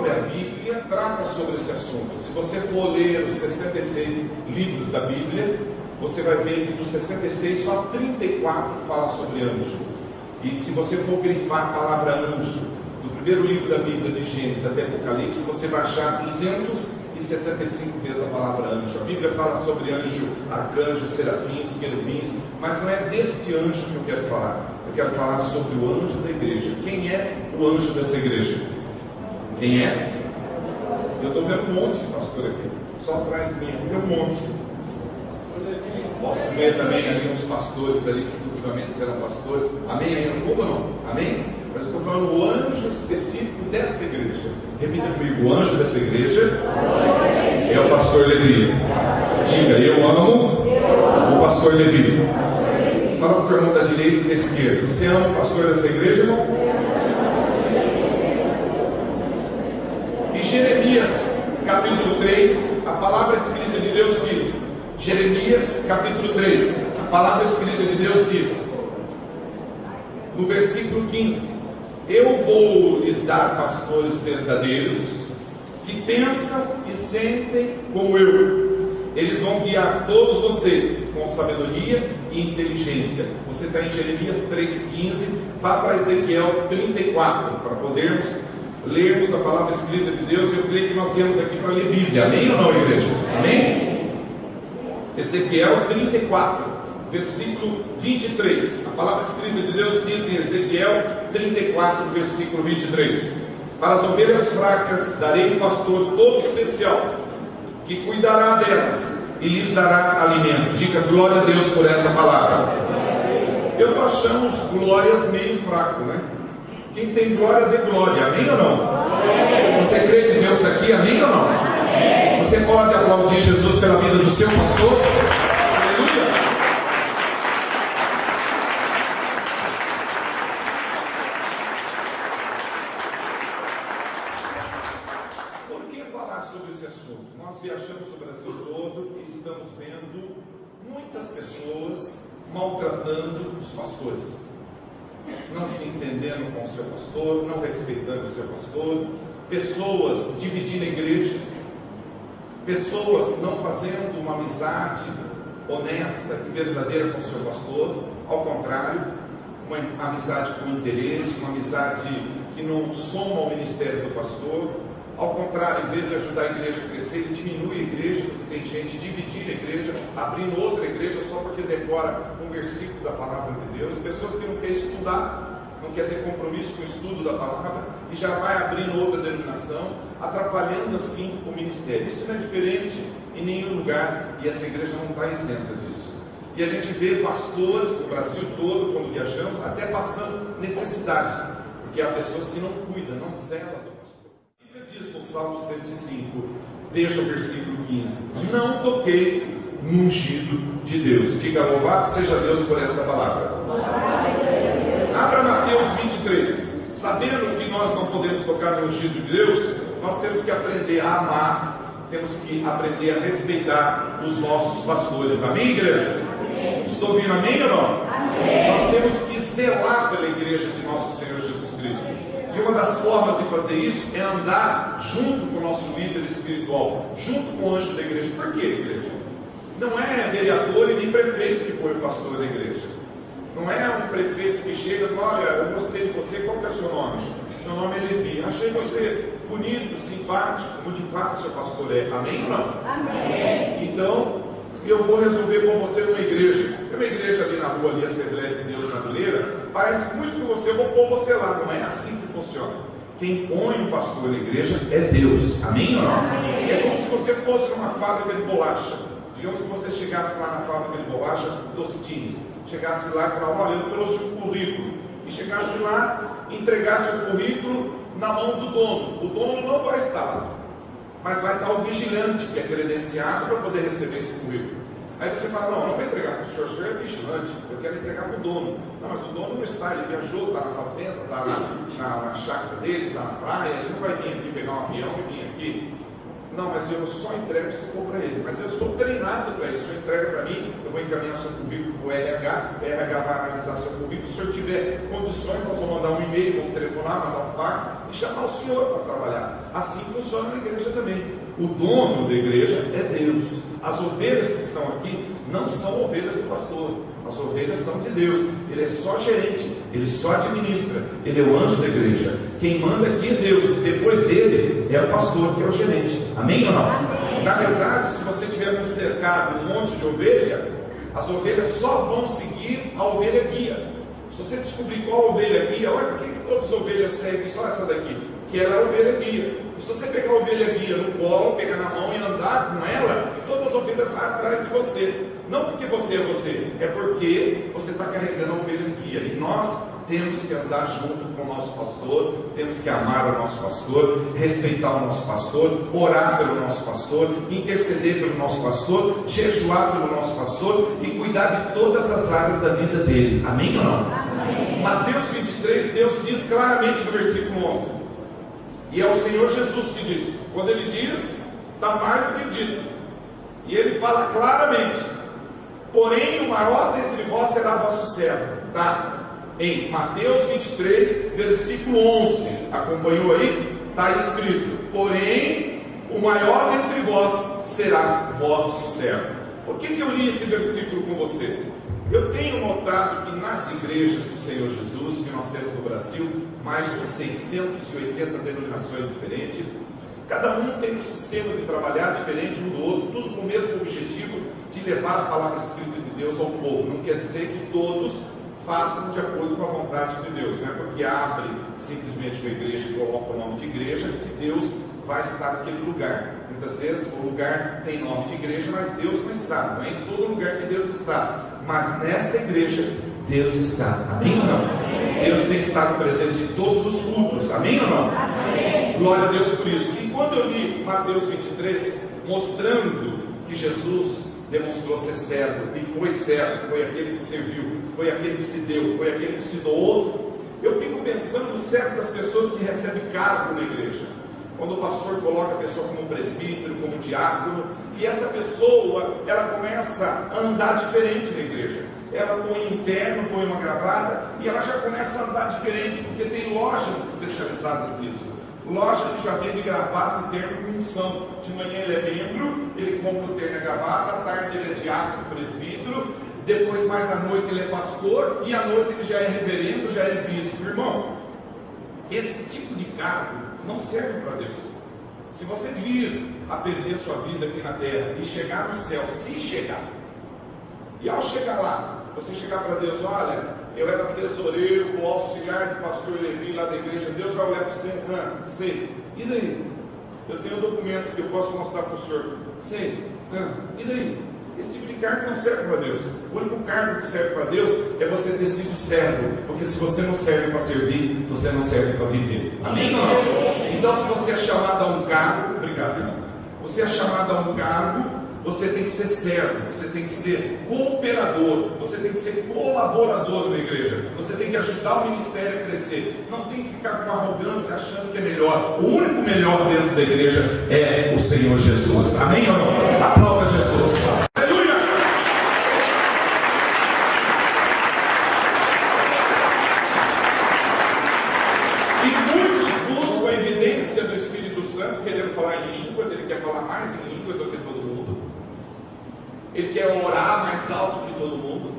própria Bíblia trata sobre esse assunto. Se você for ler os 66 livros da Bíblia, você vai ver que dos 66 só 34 fala sobre anjo. E se você for grifar a palavra anjo, do primeiro livro da Bíblia, de Gênesis até Apocalipse, você vai achar 275 vezes a palavra anjo. A Bíblia fala sobre anjo, arcanjo, serafins, querubins, mas não é deste anjo que eu quero falar. Eu quero falar sobre o anjo da igreja. Quem é o anjo dessa igreja? Quem é? Eu estou vendo um monte de pastor aqui, só atrás de mim, tem um monte. Posso ver também ali uns pastores ali que futuramente serão pastores. Amém? Aí no fundo não? Amém? Mas eu estou falando o anjo específico desta igreja. Repita comigo: o anjo dessa igreja é o pastor Levi. Diga: eu amo o pastor Levi. Fala para o teu irmão da direita e da esquerda: você ama o pastor dessa igreja, irmão? Em Jeremias capítulo 3, a palavra escrita de Deus diz: Jeremias capítulo 3, a palavra escrita de Deus diz, no versículo 15: eu vou lhes dar pastores verdadeiros, que pensam e sentem como eu. Eles vão guiar todos vocês com sabedoria e inteligência. Você está em Jeremias 3,15. Vá para Ezequiel 34, para podermos lermos a palavra escrita de Deus. Eu creio que nós viemos aqui para ler Bíblia. Amém ou não, igreja? Amém? Ezequiel 34, versículo 23. A palavra escrita de Deus diz em Ezequiel 34, versículo 23: para as ovelhas fracas darei um pastor todo especial, que cuidará delas e lhes dará alimento. Diga glória a Deus por essa palavra. Eu estou achando os glórias meio fraco, né? Quem tem glória, dê glória. Amém ou não? Você crê que Deus está aqui? Amém ou não? Você pode aplaudir Jesus pela vida do seu pastor? Aleluia! Por que falar sobre esse assunto? Nós viajamos o Brasil todo e estamos vendo muitas pessoas maltratando os pastores, não se entendendo com o seu pastor, não respeitando o seu pastor, pessoas dividindo a igreja, pessoas não fazendo uma amizade honesta e verdadeira com o seu pastor, ao contrário, uma amizade com interesse, uma amizade que não soma ao ministério do pastor. Ao contrário, em vez de ajudar a igreja a crescer, ele diminui a igreja, porque tem gente dividindo a igreja, abrindo outra igreja só porque decora um versículo da palavra de Deus. Pessoas que não querem estudar, não querem ter compromisso com o estudo da palavra, e já vai abrindo outra denominação, atrapalhando assim o ministério. Isso não é diferente em nenhum lugar, e essa igreja não está isenta disso. E a gente vê pastores do Brasil todo, quando viajamos, até passando necessidade, porque há pessoas que não cuidam, não zelam do pastor. Diz no Salmo 105, veja o versículo 15: não toqueis no ungido de Deus. Diga louvado seja Deus por esta palavra. Abra Mateus 23. Sabendo que nós não podemos tocar no ungido de Deus, nós temos que aprender a amar, temos que aprender a respeitar os nossos pastores. Amém, igreja? Amém. Estou ouvindo amém ou não? Amém. Nós temos que zelar pela igreja de nosso Senhor Jesus Cristo. E uma das formas de fazer isso é andar junto com o nosso líder espiritual, junto com o anjo da igreja. Por que, igreja? Não é vereador e nem prefeito que põe o pastor da igreja. Não é um prefeito que chega e fala: olha, eu gostei de você, qual que é o seu nome? Meu nome é Levi, achei você bonito, simpático, como de fato o seu pastor é. Amém ou não? Amém. Então, eu vou resolver com você numa igreja. Tem uma igreja ali na rua, ali, Assembleia de Deus Madureira, parece muito com você, eu vou pôr você lá. Não é assim que funciona. Quem põe o pastor na igreja é Deus. Amém ou não? Amém. É como se você fosse numa fábrica de bolacha. Digamos que você chegasse lá na fábrica de bolacha Tostines, chegasse lá e falasse: olha, eu trouxe um currículo, e chegasse lá, entregasse o currículo na mão do dono. O dono não vai estar lá, mas vai estar o vigilante, que é credenciado para poder receber esse currículo. Aí você fala: não vou entregar para o senhor é vigilante, eu quero entregar para o dono. Não, mas o dono não está, ele viajou, está na fazenda, está na chácara dele, está na praia, ele não vai vir aqui pegar um avião e vir aqui. Não, mas eu só entrego se for para ele. Mas eu sou treinado para isso. O senhor entrega para mim, eu vou encaminhar seu currículo para o RH, o RH vai analisar seu currículo. Se o senhor tiver condições, nós vamos mandar um e-mail, vamos telefonar, mandar um fax e chamar o senhor para trabalhar. Assim funciona na igreja também. O dono da igreja é Deus. As ovelhas que estão aqui não são ovelhas do pastor. As ovelhas são de Deus. Ele é só gerente, ele só administra, ele é o anjo da igreja. Quem manda aqui é Deus, depois dele é o pastor, que é o gerente. Amém ou não? Amém. Na verdade, se você tiver cercado um monte de ovelha, as ovelhas só vão seguir a ovelha guia. Se você descobrir qual ovelha guia, olha por que todas as ovelhas seguem só essa daqui, que ela é a ovelha guia. E se você pegar a ovelha guia no colo, pegar na mão e andar com ela, todas as ovelhas vão atrás de você. Não porque você é você, é porque você está carregando a ovelha guia. E nós temos que andar junto com o nosso pastor, temos que amar o nosso pastor, respeitar o nosso pastor, orar pelo nosso pastor, interceder pelo nosso pastor, jejuar pelo nosso pastor e cuidar de todas as áreas da vida dele. Amém ou não? Amém. Mateus 23, Deus diz claramente no versículo 11. E é o Senhor Jesus que diz. Quando ele diz, está mais do que dito. E ele fala claramente: porém o maior dentre vós será vosso servo. Está em Mateus 23, versículo 11. Acompanhou aí? Está escrito: porém o maior dentre vós será vosso servo. Por que eu li esse versículo com você? Eu tenho notado que nas igrejas do Senhor Jesus, que nós temos no Brasil, mais de 680 denominações diferentes, cada um tem um sistema de trabalhar diferente um do outro, tudo com o mesmo objetivo de levar a palavra escrita de Deus ao povo. Não quer dizer que todos façam de acordo com a vontade de Deus, não é porque abre simplesmente uma igreja e coloca o nome de igreja que Deus vai estar naquele lugar. Muitas vezes o lugar tem nome de igreja, mas Deus não está. Não é em todo lugar que Deus está, mas nesta igreja Deus está. Amém ou não? Amém. Deus tem estado presente em todos os cultos. Amém ou não? Amém. Glória a Deus por isso. E quando eu li Mateus 23, mostrando que Jesus demonstrou ser servo, e foi servo, foi aquele que serviu, foi aquele que se deu, foi aquele que se doou, eu fico pensando no servo das pessoas que recebem cargo na igreja. Quando o pastor coloca a pessoa como presbítero, como diácono, e essa pessoa, ela começa a andar diferente na igreja. Ela põe um terno, põe uma gravata, e ela já começa a andar diferente, porque tem lojas especializadas nisso. Loja que já vende gravata e terno com unção. De manhã ele é membro, ele compra o terno e a gravata, à tarde ele é diácono, presbítero, depois mais à noite ele é pastor, e à noite ele já é reverendo, já é bispo. Irmão, esse tipo de cargo não serve para Deus. Se você vir a perder sua vida aqui na terra e chegar no céu, se chegar, e ao chegar lá, você chegar para Deus: olha, eu era tesoureiro, o auxiliar de pastor Levi lá da igreja, Deus vai olhar para você: sei, e daí? Eu tenho um documento que eu posso mostrar para o senhor. Sei, e daí? Esse tipo de cargo não serve para Deus. O único cargo que serve para Deus é você ter sido servo, porque se você não serve para servir, você não serve para viver. Amém ou não? Então, se você é chamado a um cargo, obrigado, irmão. Você é chamado a um cargo, você tem que ser servo, você tem que ser cooperador, você tem que ser colaborador na igreja, você tem que ajudar o ministério a crescer. Não tem que ficar com arrogância achando que é melhor. O único melhor dentro da igreja é o Senhor Jesus. Amém ou não? Aplauda Jesus. Aleluia! E muitos buscam a evidência do Espírito Santo, querendo falar em línguas. Ele quer falar mais em línguas do que todo mundo. Ele quer orar mais alto que todo mundo.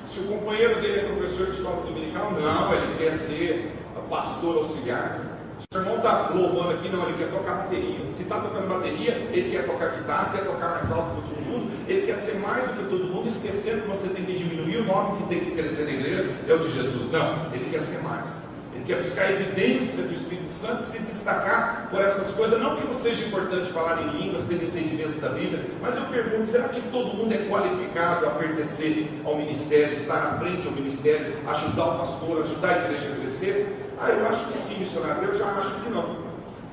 Se o companheiro dele é professor de escola dominical, não, ele quer ser pastor auxiliar. Se o irmão está louvando aqui, não, ele quer tocar bateria. Se está tocando bateria, ele quer tocar guitarra, quer tocar mais alto que todo mundo. Ele quer ser mais do que todo mundo, esquecendo que você tem que diminuir. O nome que tem que crescer na igreja é o de Jesus. Não, ele quer ser mais. Ele quer buscar a evidência do Espírito Santo e se destacar por essas coisas. Não que não seja importante falar em línguas, ter entendimento da Bíblia, mas eu pergunto: será que todo mundo é qualificado a pertencer ao ministério, estar à frente ao ministério, ajudar o pastor, ajudar a igreja a crescer? Eu acho que sim, missionário. Eu já acho que não.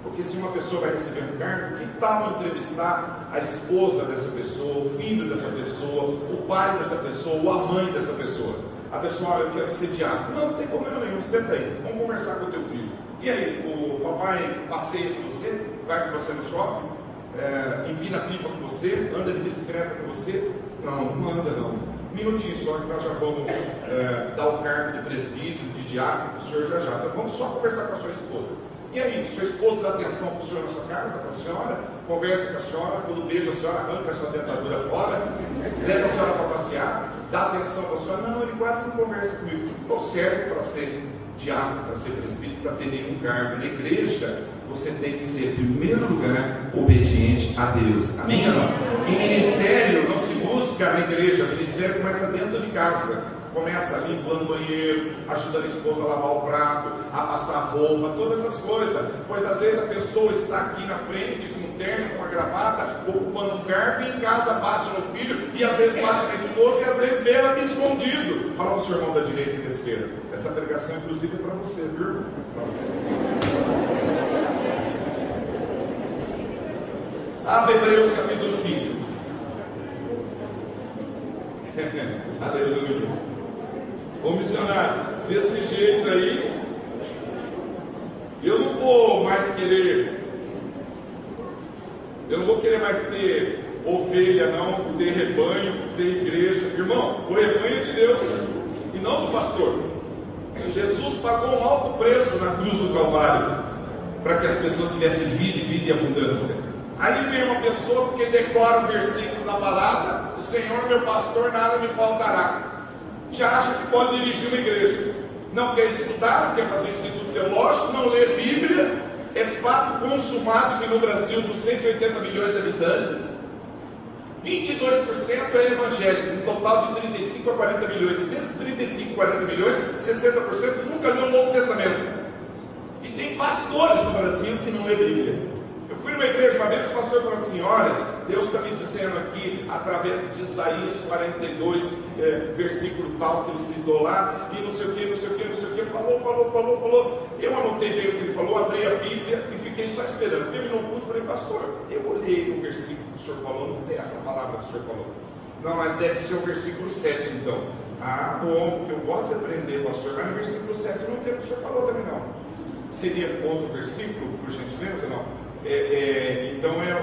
Porque se uma pessoa vai receber um cargo, que tal entrevistar a esposa dessa pessoa, o filho dessa pessoa, o pai dessa pessoa, ou a mãe dessa pessoa? A pessoa: olha, eu quero ser diácono. Não tem problema nenhum, senta aí, vamos conversar com o teu filho. E aí, o papai passeia com você, vai com você no shopping? empina pipa com você, anda de bicicleta com você? Não anda não. Um minutinho só que nós já vamos dar o cargo de presbítero, de diácono para o senhor já. Então vamos só conversar com a sua esposa. E aí, sua esposa dá atenção para o senhor na sua casa, para a senhora, conversa com a senhora, quando beija a senhora, arranca a sua dentadura fora, leva a senhora para passear, dá atenção para a senhora? Não, ele quase não conversa comigo. Não serve para ser diácono, para ser presbítero, para ter nenhum cargo na igreja. Você tem que ser, em primeiro lugar, obediente a Deus. Amém ou não? Em ministério não se busca na igreja, o ministério começa dentro de casa. Começa limpando o banheiro, ajudando a esposa a lavar o prato, a passar roupa, todas essas coisas. Pois às vezes a pessoa está aqui na frente com um terno, com uma gravata, ocupando um cargo, e em casa bate no filho, e às vezes bate na esposa, e às vezes bebe escondido. Fala para o seu irmão da direita e da esquerda. Essa pregação inclusive é para você, viu? Abre Hebreus capítulo 5. Aleluia. Ô missionário, desse jeito aí, eu não vou mais querer, eu não vou querer mais ter ovelha, não, ter rebanho, ter igreja. Irmão, o rebanho é de Deus e não do pastor. Jesus pagou um alto preço na cruz do Calvário para que as pessoas tivessem vida e abundância. Aí vem uma pessoa que decora o versículo da palavra: o Senhor meu pastor, nada me faltará. Já acha que pode dirigir uma igreja, não quer estudar, não quer fazer instituto teológico, não lê Bíblia. É fato consumado que no Brasil, dos 180 milhões de habitantes, 22% é evangélico, um total de 35 a 40 milhões. Desses 35 a 40 milhões, 60% nunca leu o Novo Testamento. E tem pastores no Brasil que não lê Bíblia. Eu fui numa igreja uma vez, o pastor falou assim: olha, Deus está me dizendo aqui, através de Isaías 42, versículo tal que ele citou lá, e não sei o que, falou. Eu anotei bem o que ele falou, abri a Bíblia e fiquei só esperando. Terminou o culto, falei: pastor, eu olhei o versículo que o senhor falou, não tem essa palavra que o senhor falou. Não, mas deve ser o versículo 7 então. Ah, bom, porque eu gosto de aprender, pastor, mas no versículo 7 não tem o que o senhor falou também não. Seria outro versículo, por gentileza, não? Então é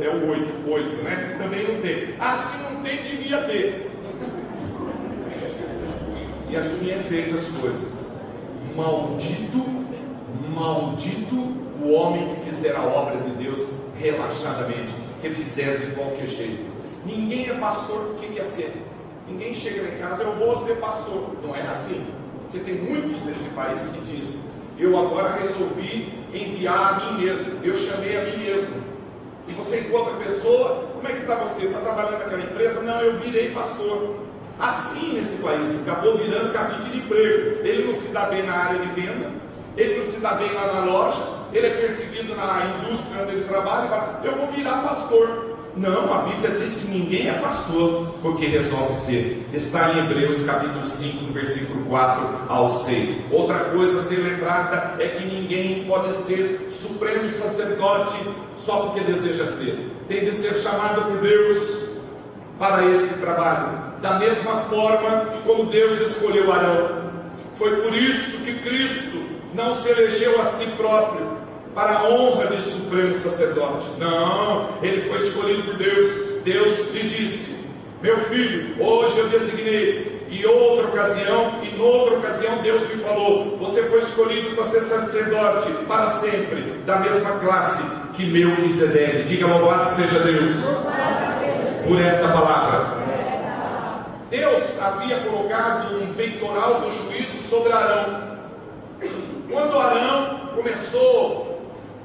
o 8, né? Que também não tem. Ah, se não tem, devia ter. E assim é feito as coisas. Maldito o homem que fizer a obra de Deus relaxadamente, que fizer de qualquer jeito. Ninguém é pastor porque quer ser. Ninguém chega lá em casa: eu vou ser pastor. Não é assim. Porque tem muitos nesse país que dizem: eu agora resolvi enviar a mim mesmo, eu chamei a mim mesmo. E você encontra a pessoa: como é que está você? Está trabalhando naquela empresa? Não, eu virei pastor. Assim nesse país, acabou virando cabide de emprego. Ele não se dá bem na área de venda, ele não se dá bem lá na loja, ele é perseguido na indústria onde ele trabalha e fala: eu vou virar pastor. Não, a Bíblia diz que ninguém é pastor porque resolve ser. Está em Hebreus capítulo 5, no versículo 4 ao 6. Outra coisa a ser lembrada é que ninguém pode ser supremo sacerdote só porque deseja ser. Tem de ser chamado por Deus para esse trabalho. Da mesma forma como Deus escolheu Arão. Foi por isso que Cristo não se elegeu a si próprio para a honra de supremo sacerdote. Não, ele foi escolhido por Deus. Deus lhe disse: meu filho, hoje eu designei. E noutra ocasião Deus me falou: você foi escolhido para ser sacerdote para sempre, da mesma classe que Melquisedeque. Diga: louvado seja Deus por esta palavra. Deus havia colocado um peitoral do juízo sobre Arão. Quando Arão começou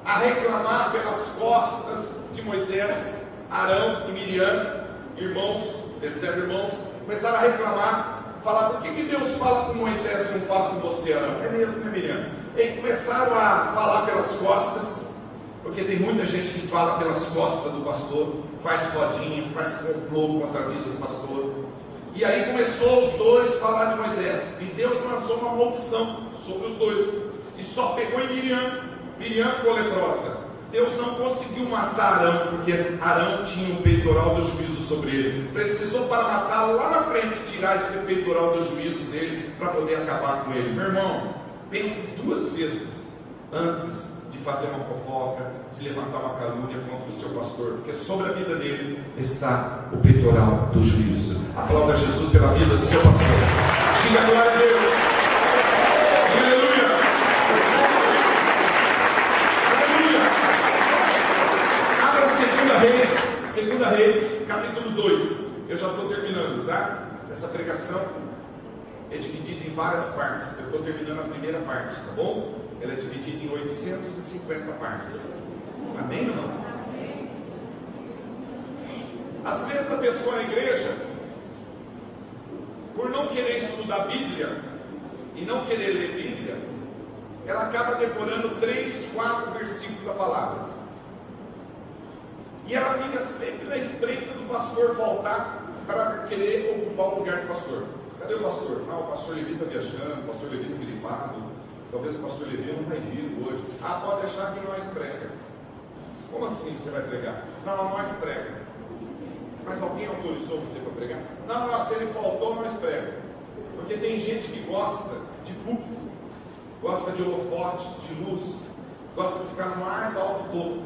a reclamar pelas costas de Moisés, Arão e Miriam, irmãos, eles eram irmãos, começaram a reclamar, falar: por que Deus fala com Moisés e não fala com você, Arão? É mesmo, né, Miriam? E começaram a falar pelas costas, porque tem muita gente que fala pelas costas do pastor, faz rodinha, faz complô contra a vida do pastor. E aí começou os dois a falar de Moisés, e Deus lançou uma maldição sobre os dois, e só pegou em Miriam. Miriam ficou leprosa. Deus não conseguiu matar Arão, porque Arão tinha um peitoral do juízo sobre ele. Precisou, para matá-lo lá na frente, tirar esse peitoral do juízo dele, para poder acabar com ele. Meu irmão, pense duas vezes antes de fazer uma fofoca, de levantar uma calúnia contra o seu pastor, porque sobre a vida dele está o peitoral do juízo. Aplauda Jesus pela vida do seu pastor. Diga glória a Deus. Aleluia. Aleluia. Abra 2 Reis, capítulo 2. Eu já estou terminando, tá? Essa pregação é dividida em várias partes. Eu estou terminando a primeira parte, tá bom? Ela é dividida em 850 partes. Amém ou não? Às vezes a pessoa na igreja, por não querer estudar a Bíblia e não querer ler Bíblia, ela acaba decorando 3, 4 versículos da palavra. E ela fica sempre na espreita do pastor faltar para querer ocupar o lugar do pastor. Cadê o pastor? Não, o pastor Levi está viajando, o pastor Levi está gripado, talvez o pastor Levi não vai vir hoje. Ah, pode deixar que nós prega. Como assim você vai pregar? Não, nós prega. Mas alguém autorizou você para pregar? Não, se ele faltou, nós prega. Porque tem gente que gosta de público, gosta de holofote, de luz, gosta de ficar no mais alto topo,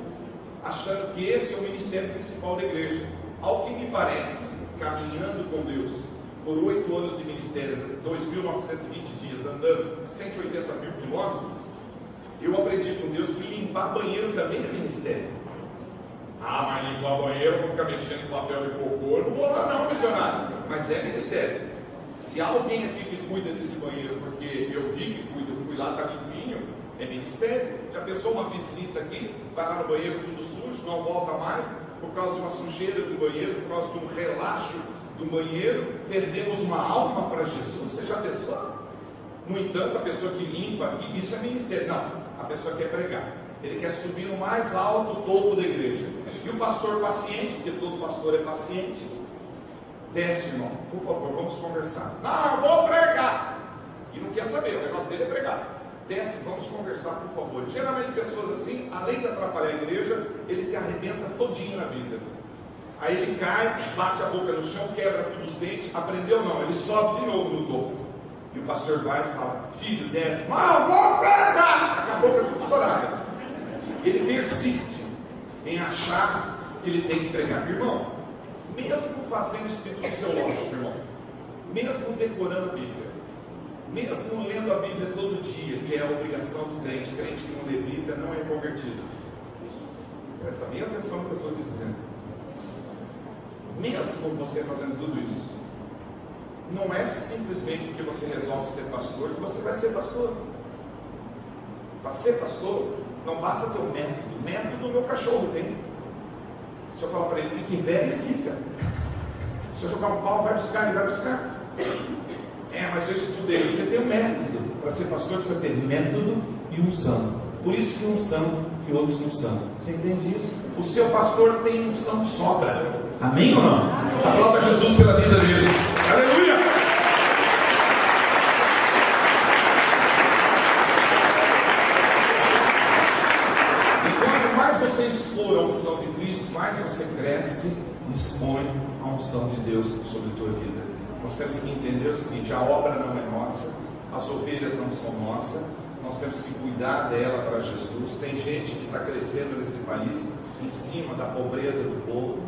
achando que esse é o ministério principal da igreja. Ao que me parece, caminhando com Deus, por 8 anos de ministério, 2.920 dias, andando 180 mil quilômetros, eu aprendi com Deus que limpar banheiro também é ministério. Ah, mas limpar banheiro, eu vou ficar mexendo com papel de cocô, eu não vou lá não, missionário. Mas é ministério. Se há alguém aqui que cuida desse banheiro, porque eu vi que cuida, eu fui lá, está limpinho, é ministério. Já pensou uma visita aqui, vai lá no banheiro tudo sujo, não volta mais, por causa de uma sujeira do banheiro, por causa de um relaxo do banheiro, perdemos uma alma para Jesus. Você já pensou? No entanto, a pessoa que limpa aqui, isso é ministério. Não, a pessoa quer pregar, ele quer subir no mais alto topo da igreja. E o pastor paciente, porque todo pastor é paciente, desce, irmão, por favor, vamos conversar. Não, eu vou pregar. E não quer saber, o negócio dele é pregar. Desce, vamos conversar, por favor. Geralmente pessoas assim, além de atrapalhar a igreja, ele se arrebenta todinho na vida. Aí ele cai, bate a boca no chão, quebra todos os dentes. Aprendeu não, ele sobe de novo no topo. E o pastor vai e fala: filho, desce. Não, vou pregar. Com a boca tudo estourada. Ele persiste em achar que ele tem que pregar. Irmão, mesmo fazendo estudo teológico, irmão, mesmo decorando a Bíblia, mesmo lendo a Bíblia todo dia, que é a obrigação do crente, crente que não lê Bíblia não é convertido. Presta bem atenção no que eu estou te dizendo. Mesmo você fazendo tudo isso, não é simplesmente porque você resolve ser pastor que você vai ser pastor. Para ser pastor, não basta ter um método. Método o meu cachorro tem. Se eu falar para ele, fica em pé, ele fica. Se eu jogar um pau, vai buscar, ele vai buscar. Mas eu estudei. Você tem um método. Para ser pastor, precisa ter método e unção. Por isso que uns são e outros não são. Você entende isso? O seu pastor tem unção de sobra. Amém ou não? Aplauda Jesus pela vida dele. Aleluia! E quanto mais você explora a unção de Cristo, mais você cresce e expõe a unção de Deus sobre a tua vida. Nós temos que entender o seguinte: a obra não é nossa, as ovelhas não são nossas, nós temos que cuidar dela para Jesus. Tem gente que está crescendo nesse país em cima da pobreza do povo,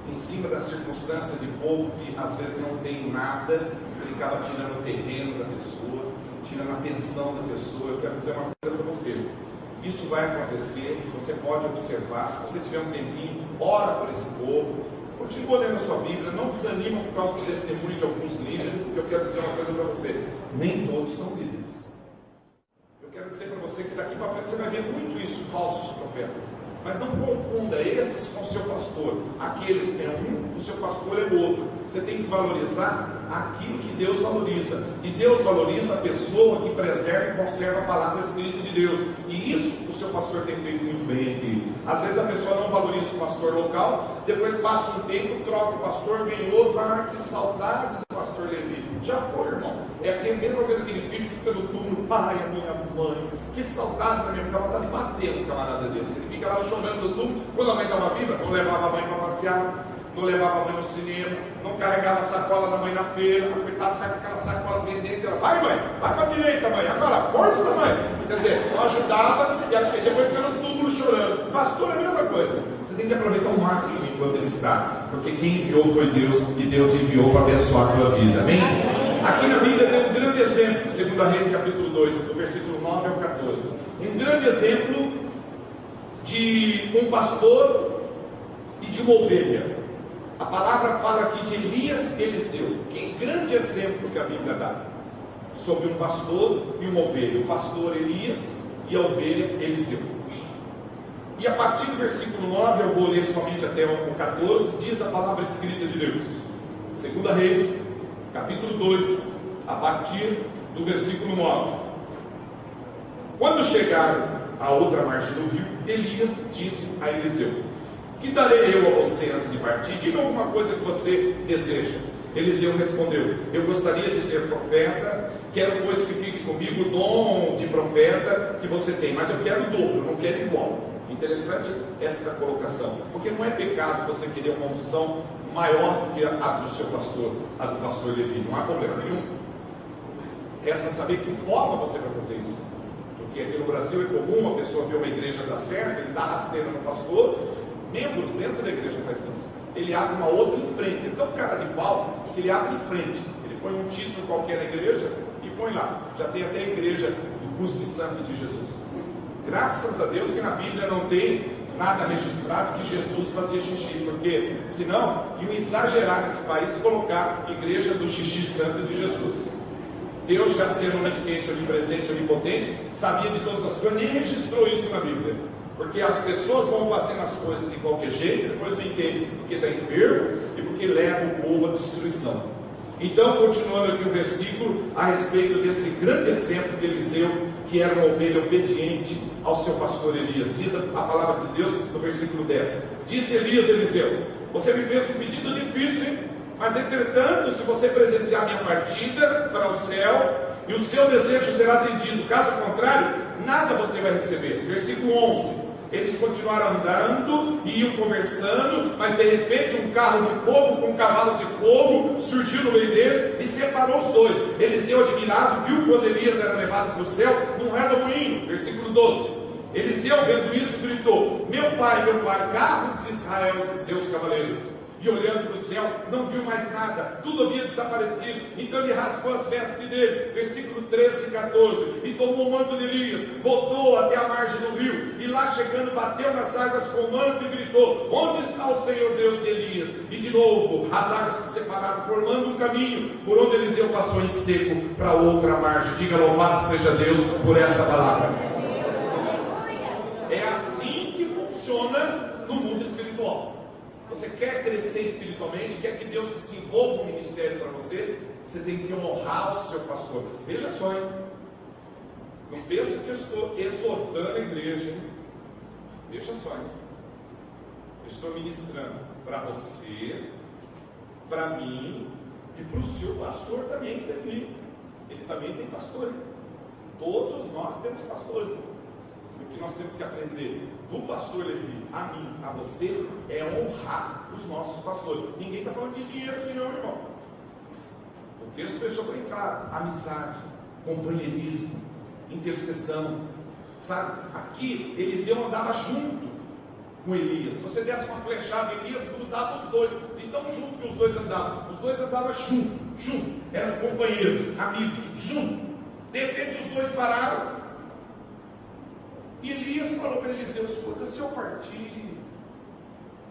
em cima da circunstância de povo que às vezes não tem nada, ele acaba tirando o terreno da pessoa, tirando a pensão da pessoa. Eu quero dizer uma coisa para você: isso vai acontecer, você pode observar. Se você tiver um tempinho, ora por esse povo, continua lendo a sua Bíblia, não desanima por causa do testemunho de alguns líderes, porque eu quero dizer uma coisa para você: nem todos são líderes. Eu quero dizer para você que daqui para frente você vai ver muito isso, falsos profetas. Mas não confunda esses com o seu pastor. Aqueles é um, o seu pastor é o outro. Você tem que valorizar aquilo que Deus valoriza. E Deus valoriza a pessoa que preserva e conserva a palavra escrita de Deus. E isso o seu pastor tem feito muito bem aqui. Às vezes a pessoa não valoriza o pastor local, depois passa um tempo, troca o pastor, vem outro. Ah, que saudade do pastor Levi. Já foi, irmão. É a mesma coisa que aquele filho que fica no túmulo: pai, a minha mãe, que saudade da minha mãe. Dá vontade de bater no camarada desse. Ele fica lá chorando no túmulo. Quando a mãe estava viva, não levava a mãe para passear, não levava a mãe no cinema, não carregava a sacola da mãe na feira, a coitada está com aquela sacola pendente, ela, vai mãe, vai para a direita mãe, agora força mãe. Quer dizer, não ajudava e depois fica no túmulo chorando. Pastor, é a mesma coisa. Você tem que aproveitar o máximo enquanto ele está, porque quem enviou foi Deus, e Deus enviou para abençoar a tua vida, amém? Aqui na Bíblia tem um grande exemplo, 2 Reis capítulo 2, do versículo 9 ao 14. Um grande exemplo de um pastor e de uma ovelha. A palavra fala aqui de Elias e Eliseu. Que grande exemplo que a Bíblia dá sobre um pastor e uma ovelha. O pastor Elias e a ovelha Eliseu. E a partir do versículo 9, eu vou ler somente até o 14, diz a palavra escrita de Deus. 2 Reis, capítulo 2, a partir do versículo 9. Quando chegaram à outra margem do rio, Elias disse a Eliseu: que darei eu a você antes de partir? Diga alguma coisa que você deseja. Eliseu respondeu: eu gostaria de ser profeta, quero pois que fique comigo o dom de profeta que você tem, mas eu quero o dobro, não quero igual. Interessante esta colocação, porque não é pecado você querer uma unção maior do que a do seu pastor, a do pastor Levi, não há problema nenhum. Resta saber que forma você vai fazer isso, porque aqui no Brasil é comum uma pessoa ver uma igreja dar certo, ele dá rasteira no pastor, membros dentro da igreja faz isso, ele abre uma outra em frente, então cara de pau, porque ele abre em frente, ele põe um título qualquer na igreja e põe lá, já tem até a igreja do Cuspe Santo de Jesus. Graças a Deus que na Bíblia não tem nada registrado que Jesus fazia xixi, porque senão iam exagerar nesse país colocar igreja do xixi santo de Jesus. Deus, já sendo onisciente, onipresente, onipotente, sabia de todas as coisas, nem registrou isso na Bíblia, porque as pessoas vão fazendo as coisas de qualquer jeito, depois vem quem? Porque está enfermo e porque leva o povo à destruição. Então, continuando aqui o versículo a respeito desse grande exemplo de Eliseu, que era uma ovelha obediente ao seu pastor Elias. Diz a palavra de Deus no versículo 10. Disse Elias a Eliseu: você me fez um pedido difícil, hein? Mas entretanto, se você presenciar a minha partida para o céu, e o seu desejo será atendido, caso contrário, nada você vai receber. Versículo 11. Eles continuaram andando e iam conversando, mas de repente um carro de fogo com cavalos de fogo surgiu no meio deles e separou os dois. Eliseu, admirado, viu quando Elias era levado para o céu num redemoinho. Versículo 12. Eliseu, vendo isso, gritou: meu pai, carros de Israel e seus cavaleiros. E olhando para o céu, não viu mais nada, tudo havia desaparecido. Então ele rasgou as vestes dele, versículo 13 e 14, e tomou o manto de Elias, voltou até a margem do rio, e lá chegando bateu nas águas com o manto e gritou: onde está o Senhor Deus de Elias? E de novo as águas se separaram, formando um caminho por onde Eliseu passou em seco para outra margem. Diga: louvado seja Deus por essa palavra. É assim que funciona no mundo espiritual. Você quer crescer espiritualmente, quer que Deus desenvolva um ministério para você, você tem que honrar o seu pastor. Veja só, hein? Não pensa que eu estou exortando a igreja, hein? Veja só, hein? Eu estou ministrando para você, para mim e para o seu pastor também que deve vir. Ele também tem pastor. Todos nós temos pastores. O que nós temos que aprender do pastor Levi, a mim, a você, é honrar os nossos pastores. Ninguém está falando de dinheiro aqui não, irmão. O texto deixou bem claro: amizade, companheirismo, intercessão. Sabe? Aqui Eliseu andava junto com Elias. Se você desse uma flechada em Elias, grudava os dois. De tão junto que os dois andavam. Os dois andavam junto. Eram companheiros, amigos, junto. De repente os dois pararam. E Elias falou para Eliseu: escuta, se eu partir,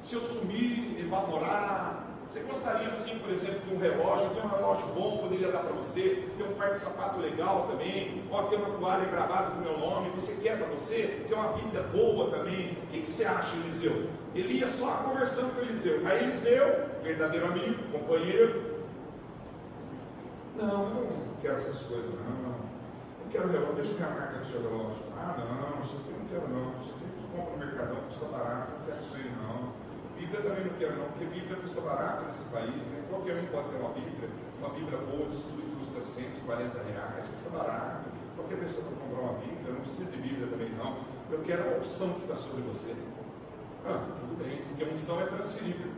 se eu sumir, evaporar, você gostaria assim, por exemplo, de um relógio? Eu tenho um relógio bom, poderia dar para você, tem um par de sapato legal também, pode ter uma toalha gravada com o meu nome, você quer para você? Tem uma Bíblia boa também. O que você acha, Eliseu? Elias só conversando com Eliseu. Aí Eliseu, verdadeiro amigo, companheiro: não, eu não quero essas coisas não quero relógio, deixa eu ver a marca do seu relógio. Não, isso aqui eu não quero não, isso aqui eu compro no Mercadão, custa barato, não quero isso aí não. Bíblia também não quero não, porque Bíblia custa barato nesse país, né? Qualquer um pode ter uma Bíblia boa de estudo que custa R$140, custa barato. Qualquer pessoa pode comprar uma Bíblia, eu não preciso de Bíblia também não. Eu quero a unção que está sobre você. Tudo bem, porque a unção é transferível.